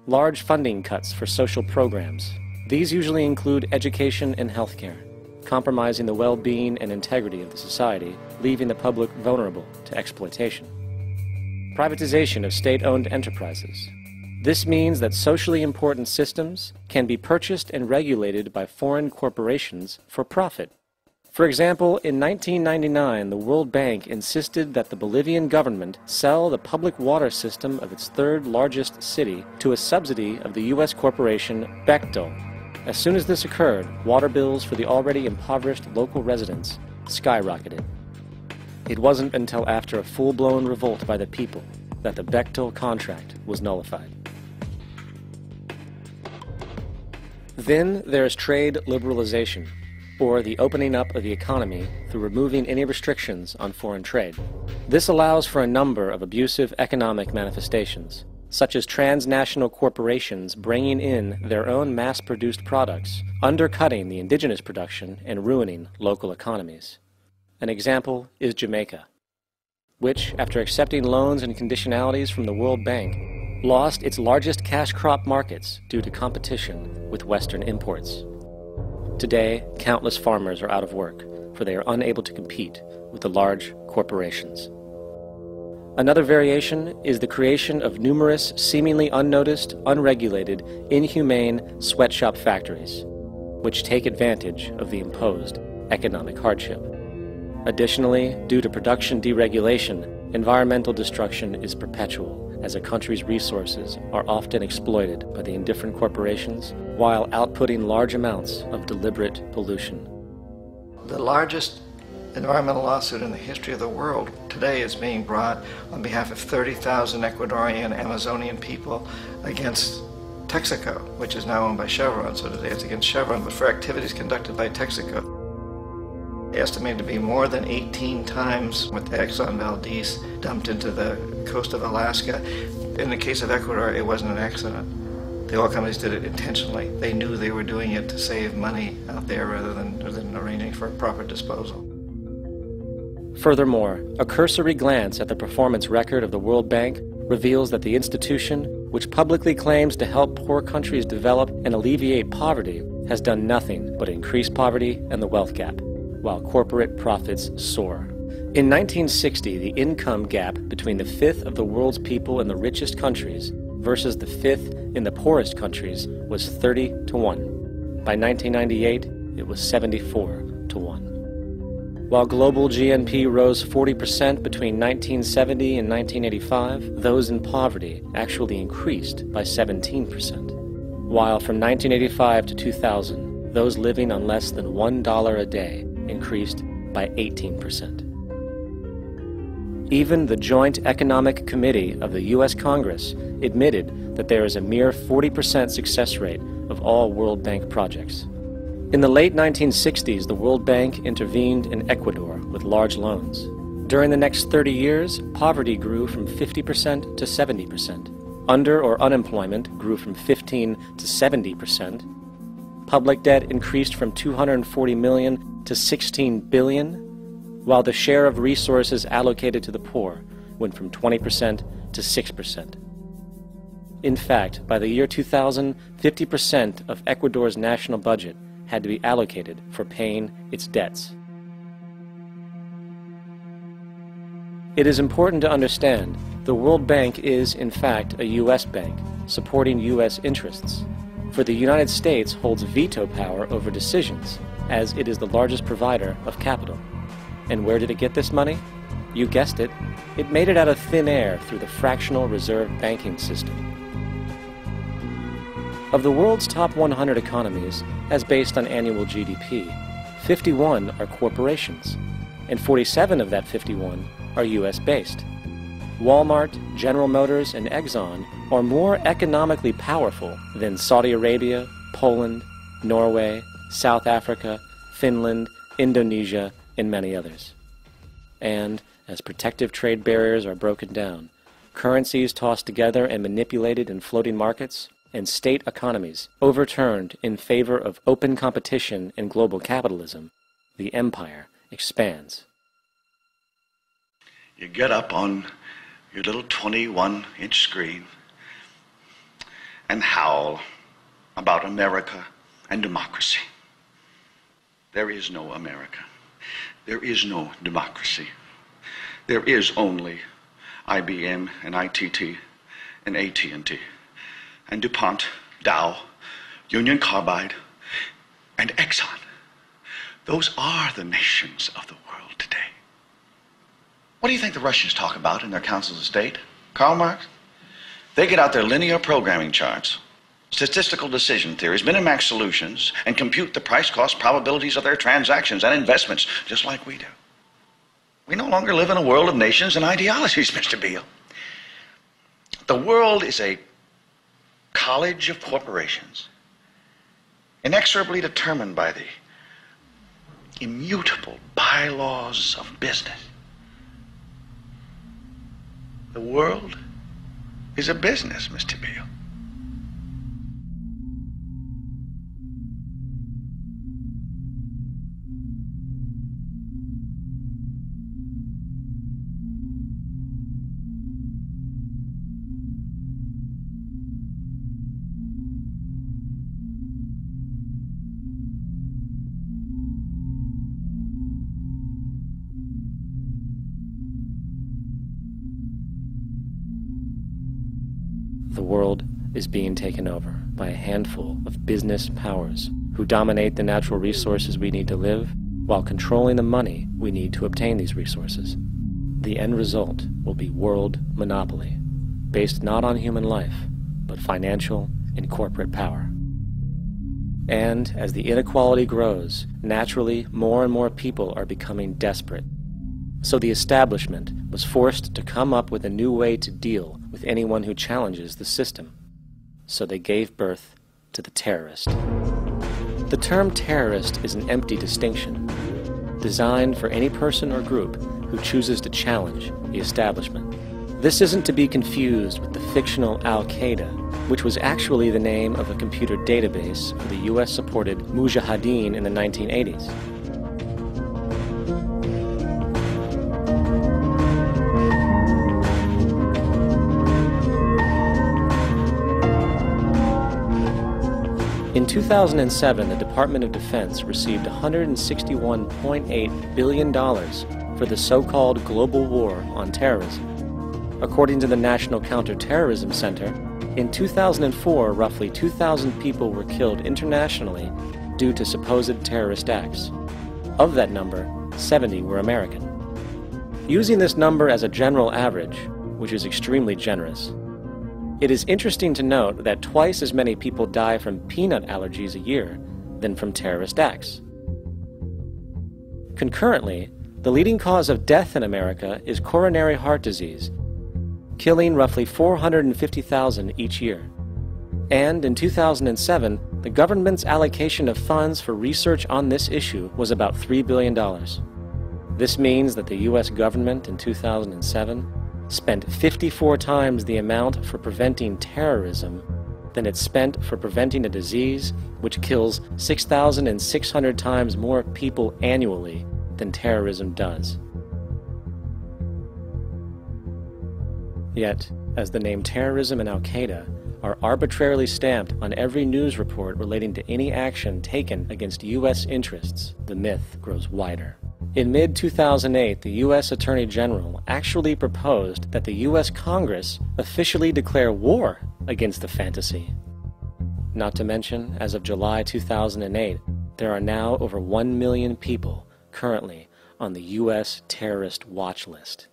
large funding cuts for social programs. These usually include education and healthcare, compromising the well-being and integrity of the society, leaving the public vulnerable to exploitation. Privatization of state-owned enterprises. This means that socially important systems can be purchased and regulated by foreign corporations for profit. For example, in 1999, the World Bank insisted that the Bolivian government sell the public water system of its third largest city to a subsidy of the U.S. corporation Bechtel. As soon as this occurred, water bills for the already impoverished local residents skyrocketed. It wasn't until after a full-blown revolt by the people that the Bechtel contract was nullified. Then there's trade liberalization, or the opening up of the economy through removing any restrictions on foreign trade. This allows for a number of abusive economic manifestations, such as transnational corporations bringing in their own mass-produced products, undercutting the indigenous production and ruining local economies. An example is Jamaica, which, after accepting loans and conditionalities from the World Bank, lost its largest cash crop markets due to competition with Western imports. Today, countless farmers are out of work, for they are unable to compete with the large corporations. Another variation is the creation of numerous, seemingly unnoticed, unregulated, inhumane sweatshop factories, which take advantage of the imposed economic hardship. Additionally, due to production deregulation, environmental destruction is perpetual, as a country's resources are often exploited by the indifferent corporations while outputting large amounts of deliberate pollution. The largest environmental lawsuit in the history of the world today is being brought on behalf of 30,000 Ecuadorian Amazonian people against Texaco, which is now owned by Chevron. So today it's against Chevron, but for activities conducted by Texaco. Estimated to be more than 18 times what the Exxon Valdez dumped into the coast of Alaska. In the case of Ecuador, it wasn't an accident. The oil companies did it intentionally. They knew they were doing it to save money out there rather than arranging for proper disposal. Furthermore, a cursory glance at the performance record of the World Bank reveals that the institution, which publicly claims to help poor countries develop and alleviate poverty, has done nothing but increase poverty and the wealth gap, while corporate profits soar. In 1960, the income gap between the fifth of the world's people in the richest countries versus the fifth in the poorest countries was 30 to 1. By 1998, it was 74 to 1. While global GNP rose 40% between 1970 and 1985, those in poverty actually increased by 17%. While from 1985 to 2000, those living on less than $1 a day increased by 18%. Even the Joint Economic Committee of the U.S. Congress admitted that there is a mere 40% success rate of all World Bank projects. In the late 1960s, the World Bank intervened in Ecuador with large loans. During the next 30 years, poverty grew from 50% to 70%. Under or unemployment grew from 15 to 70%. Public debt increased from 240 million to 16 billion, while the share of resources allocated to the poor went from 20% to 6%. In fact, by the year 2000, 50% of Ecuador's national budget had to be allocated for paying its debts. It is important to understand the World Bank is, in fact, a U.S. bank, supporting U.S. interests. For the United States holds veto power over decisions, as it is the largest provider of capital. And where did it get this money? You guessed it. It made it out of thin air through the fractional reserve banking system. Of the world's top 100 economies, as based on annual GDP, 51 are corporations, and 47 of that 51 are U.S.-based. Walmart, General Motors, and Exxon are more economically powerful than Saudi Arabia, Poland, Norway, South Africa, Finland, Indonesia, and many others. And as protective trade barriers are broken down, currencies tossed together and manipulated in floating markets, and state economies overturned in favor of open competition and global capitalism, the empire expands. You get up on your little 21-inch screen and howl about America and democracy. There is no America. There is no democracy. There is only IBM and ITT and AT&T and DuPont, Dow, Union Carbide, and Exxon. Those are the nations of the world today. What do you think the Russians talk about in their councils of state? Karl Marx? They get out their linear programming charts, statistical decision theories, Minimax solutions, and compute the price-cost probabilities of their transactions and investments, just like we do. We no longer live in a world of nations and ideologies, Mr. Beale. The world is a college of corporations, inexorably determined by the immutable bylaws of business. The world is a business, Mr. Beale. The world is being taken over by a handful of business powers who dominate the natural resources we need to live while controlling the money we need to obtain these resources. The end result will be world monopoly, based not on human life, but financial and corporate power. And as the inequality grows, naturally more and more people are becoming desperate. So the establishment was forced to come up with a new way to deal with anyone who challenges the system. So they gave birth to the terrorist. The term terrorist is an empty distinction, designed for any person or group who chooses to challenge the establishment. This isn't to be confused with the fictional Al-Qaeda, which was actually the name of a computer database for the US-supported Mujahideen in the 1980s. In 2007, the Department of Defense received $161.8 billion for the so-called global war on terrorism. According to the National Counterterrorism Center, in 2004, roughly 2,000 people were killed internationally due to supposed terrorist acts. Of that number, 70 were American. Using this number as a general average, which is extremely generous, it is interesting to note that twice as many people die from peanut allergies a year than from terrorist acts. Concurrently, the leading cause of death in America is coronary heart disease, killing roughly 450,000 each year. And in 2007, the government's allocation of funds for research on this issue was about $3 billion. This means that the US government in 2007 spent 54 times the amount for preventing terrorism than it spent for preventing a disease which kills 6,600 times more people annually than terrorism does. Yet, as the name terrorism and Al-Qaeda are arbitrarily stamped on every news report relating to any action taken against US interests, the myth grows wider. In mid-2008, the U.S. Attorney General actually proposed that the U.S. Congress officially declare war against the fantasy. Not to mention, as of July 2008, there are now over 1 million people currently on the U.S. terrorist watch list.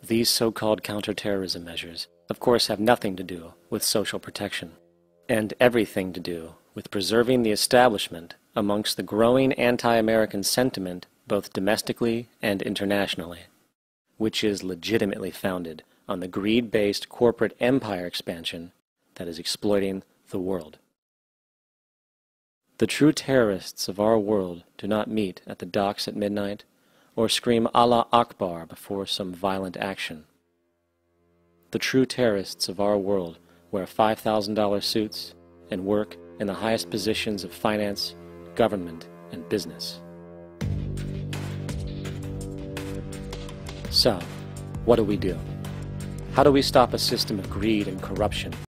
These so-called counterterrorism measures, of course, have nothing to do with social protection, and everything to do with preserving the establishment amongst the growing anti-American sentiment both domestically and internationally, which is legitimately founded on the greed-based corporate empire expansion that is exploiting the world. The true terrorists of our world do not meet at the docks at midnight or scream Allah Akbar before some violent action. The true terrorists of our world wear $5,000 suits and work in the highest positions of finance, government, and business. So, what do we do? How do we stop a system of greed and corruption